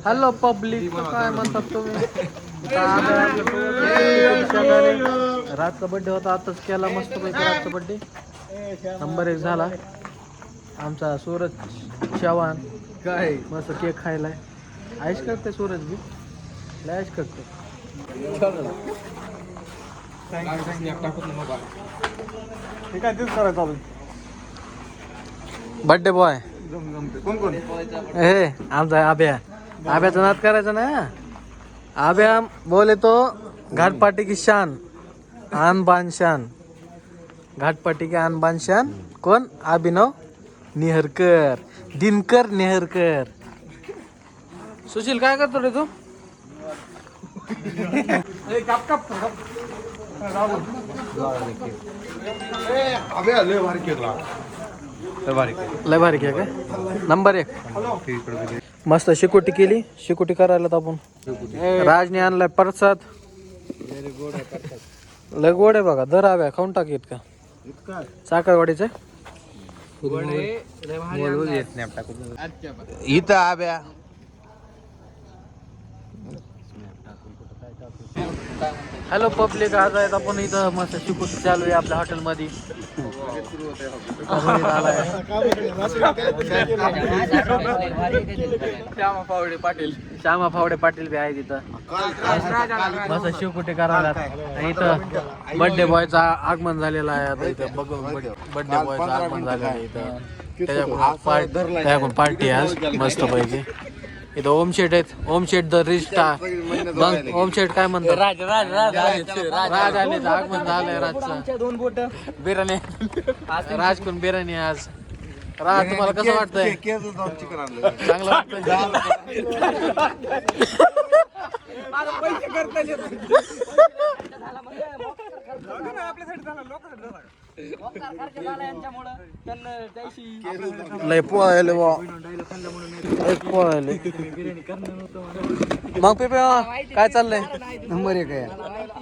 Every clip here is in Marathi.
हॅलो पब्लिक, काय म्हणतात तुम्ही? रातचा बड्डे होता, आताच केला मस्त पैकी रातचा बड्डे. नंबर 1 झाला आमचा सूरज चव्हाण. काय मस्त केक खायलाय. आईश करते सूरज बी, लय आईश करते. बड्डे बॉय कोण कोण हे आमचा आभ्या. आभ्याचा नाद करायचा ना. आभ्या बोले तो घाटपाटी की शान, आन बान शान. घाटपाटी की आन बान शान कोण? अभिनव नेहरकर, दिनकर नेहरकर. सुशील काय करतो रे तू? लय भारी केक आहे. नंबर 1. मस्त शिकोटी केली. शिकोटी करायला तर आपण राजने आणलाय प्रसाद. लय गोड आहे बघा. दर आव्या खाऊन टाक इतका. साखरवाडीचं इथं आब्या. हॅलो पब्लिक, आज आहेत आपण इथं मस्त शिकोटी चालू आहे आपल्या हॉटेलमध्ये. श्यामा फावडे पाटील बी आहे तिथं. मस्त शिवकुटी करायला इथं. बर्थडे बॉयचं आगमन झालेलं आहे आता इथं. बघून बर्थडे बॉयचं आगमन झालेलं आहे इथं. त्याच्याकडून पार्टी आज मस्त पैकी. इथं ओमशेट आहेत. ओमशेट द रिस्टा. मग ओमशेट काय म्हणतात? राज आले. आगमन झालंय राजचं. 2 बोट बिर्याणी. राजकडून बिर्याणी आज. राज तुम्हाला कसं वाटतंय? चांगलं वाटतंय. लय पोहायले पोहायले. मग पेपे काय चाललंय? नंबर 1 आहे.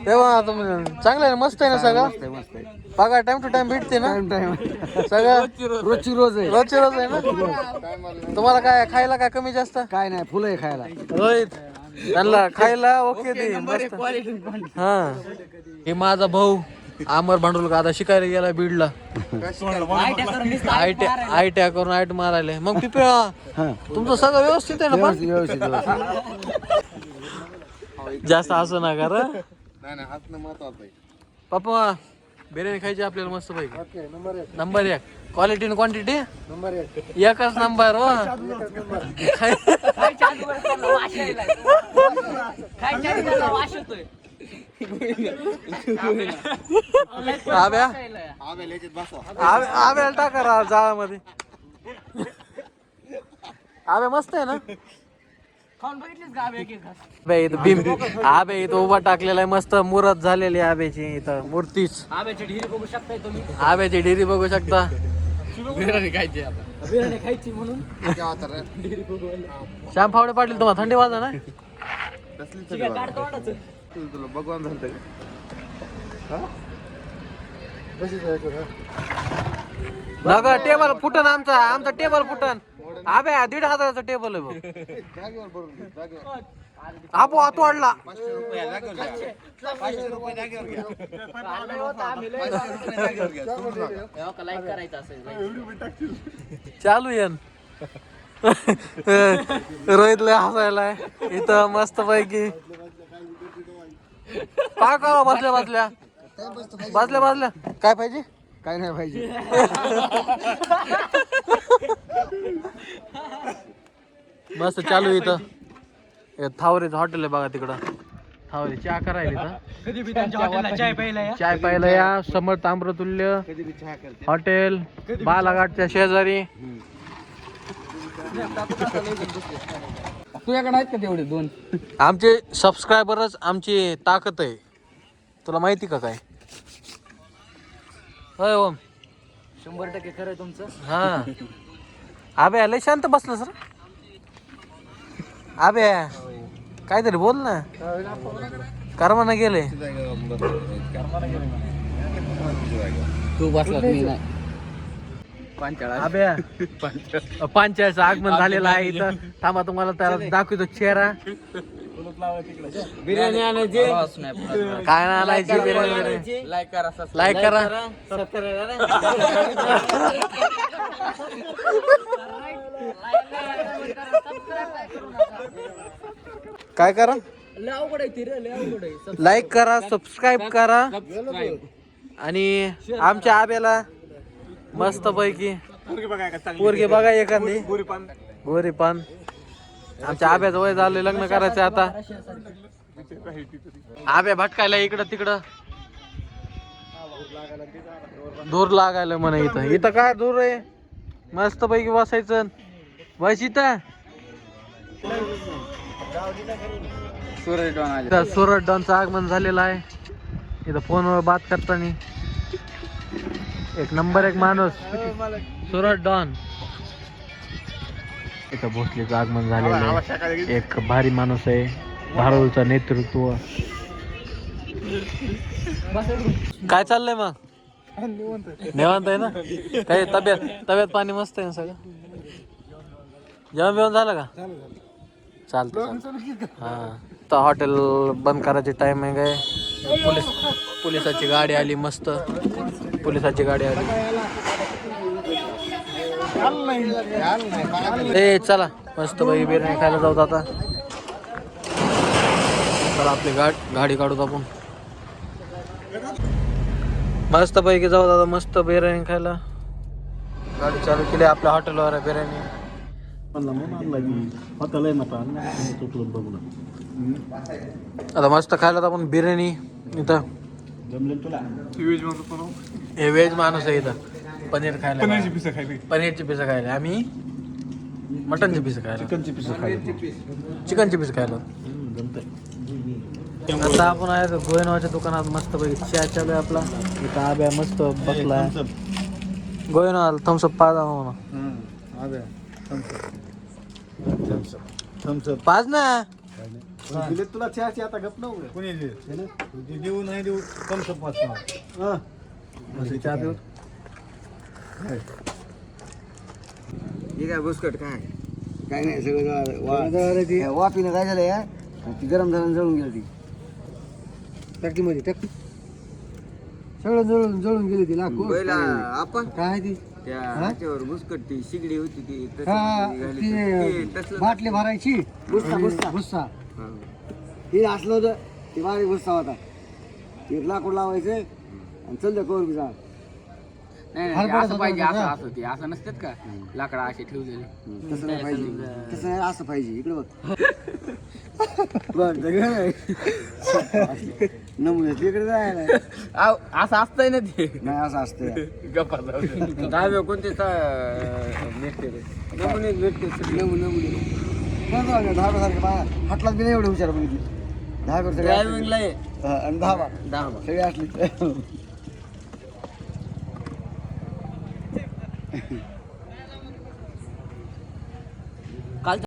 तेव्हा तुम्ही चांगलं आहे ना? मस्त आहे ना सगळं? पगार टाइम टू टाइम भेटते ना? सगळं रोजची रोज आहे. रोजची रोज आहे ना? तुम्हाला काय खायला काय कमी जास्त? काय नाही, फुलं आहे खायला. रोहित त्यांना खायला ओके ते मस्त. हा, हे माझा भाऊ अमर भांडुलकर आता शिकायला गेला बीडला. आयट्या करून आयट मारायला. मग पिपळा तुमचं सगळं व्यवस्थित आहे ना? पण जास्त असं ना कर पप्पा. बिर्याणी खायची आपल्याला मस्त पैकी. नंबर 1 क्वालिटी आणि क्वांटिटी एकच नंबर. हो आव्या टाका जाळामध्ये. आव्या मस्त आहे ना? आबे इथं उभा टाकलेला आहे. मस्त मुरत झालेली आहे आब्याची. इथं मूर्तीच. आब्याची ढिरी बघू शकता. खायची म्हणून श्याम फावडे पाटील तुम्हाला थंडी वाजा ना? भगवान झालं नका टेबल फुटन. आमचा टेबल फुटन. आबे 1,500चं टेबल आहे भाऊ. आपो आतो वाढला. चालू येन. रोहित लय हसायला इथं मस्त पैकी. काय करा बसल्या काय पाहिजे? काय नाही पाहिजे. मस्त चालू इथं. थावरेचं हॉटेल आहे बघा तिकडं. थावरे चहा करायला इथं. चाय प्यायला या. समर्थ अमृतुल्य हॉटेल बालाघाटच्या शेजारी. तुझ्याकडे आहेत का तेवढे 2? आमचे सबस्क्रायबरच आमची ताकद आहे. तुला माहिती का काय? होय ओम. 100% खरं आहे तुमचं. हा आबे लय शांत बसलं सर. आबे काहीतरी बोल ना. कर्माना गेले. तू बसला मी नाही. अभ्या पांचाळचं आगमन झालेलं आहे इथं. थांबा तुम्हाला त्याला दाखवतो चेहरा. बिर्याणी आणायची काय ना आणायची बिर्याणी. लाईक करा लाईक करा. काय करा, लाईक करा, सबस्क्राईब करा आणि आमच्या आब्याला मस्त पैकी पोरगी बघा एखादी गोरी पान. आमच्या आब्याचं वय झालं, लग्न करायचं आता. आब्या भटकायला इकडं तिकडं, दूर लागायला म्हणे. इथं इथं काय दूर आहे, मस्त पैकी बसायचं बस इथं. सुरत डॉनचं आगमन झालेलं आहे इथं. फोनवर बात करताना एक नंबर एक माणूस सुरत डॉन. इथं भोसलेचं आगमन झालेलं आहे. एक भारी माणूस आहे, धारूरचं नेतृत्व. काय चाललंय मग? निवांत आहे ना? काही तब्येत पाणी मस्त आहे ना सगळं? जेवण बिवण झालं का? चालतं. हा तर हॉटेल बंद करायची टाइम आहे काय. पोलिसाची गाडी आली, मस्त पोलिसाची गाडी आली. ए चला मस्त बाई बिर्याणी खायला जाऊ आता. चला आपली गाडी काढू आपण, मस्त पैकी जाऊ दादा. मस्त बिर्याणी खायला गाडी चालू केली आपल्या हॉटेलवर आहे बिर्याणी. आता मस्त खायला आपण बिर्याणी इथं. हे व्हेज माणूस आहे इथं. पनीर खायला, पनीरची पिसं खायला. आम्ही मटनची पिसं खायला, चिकनची पिसं खायला. आता आपण आहे गोयनवाच्या दुकानात मस्त पैकी चहा चालू आहे आपला. इथं आब्या मस्त बसलाय. गोयनवाल थम्सअप पाच म्हणा. पाच ना तुला चहाची आता गप नव्हतं कोणी देऊ नाही देऊ थम्सअप पाच चहा देऊ. हे काय बुसकट काय काय नाही सगळं वाफीनं काय झालं या ती गरम झालं जळून गेली. ती टाकीमध्ये टाकी सगळं जळून गेली. ती लाकूड आपण काय ती त्याच्यावर बुसकट ती शिगडी होती ती बाटली भरायची भुस्सा हे असलं होतं. ती बारीक भुस्सा होता. ते लाकूड लावायचं आणि चल कवर बी जा. असं पाहिजे, असं ते असं नसतात का लाकडा असे ठेवलेले. तसं नाही पाहिजे, तसं नाही, असं पाहिजे. इकडे बघ नमुने तिकडे जायला असं असतंय ना. ते नाही असं असतंय. गप्पा दहाव्या कोणते नमुने भेटते. नमुने दहाव्यासारखे हातलाच बी नाही एवढे हुशार बघितली. ड्रायव्हिंगला आणि 10 सगळे असले.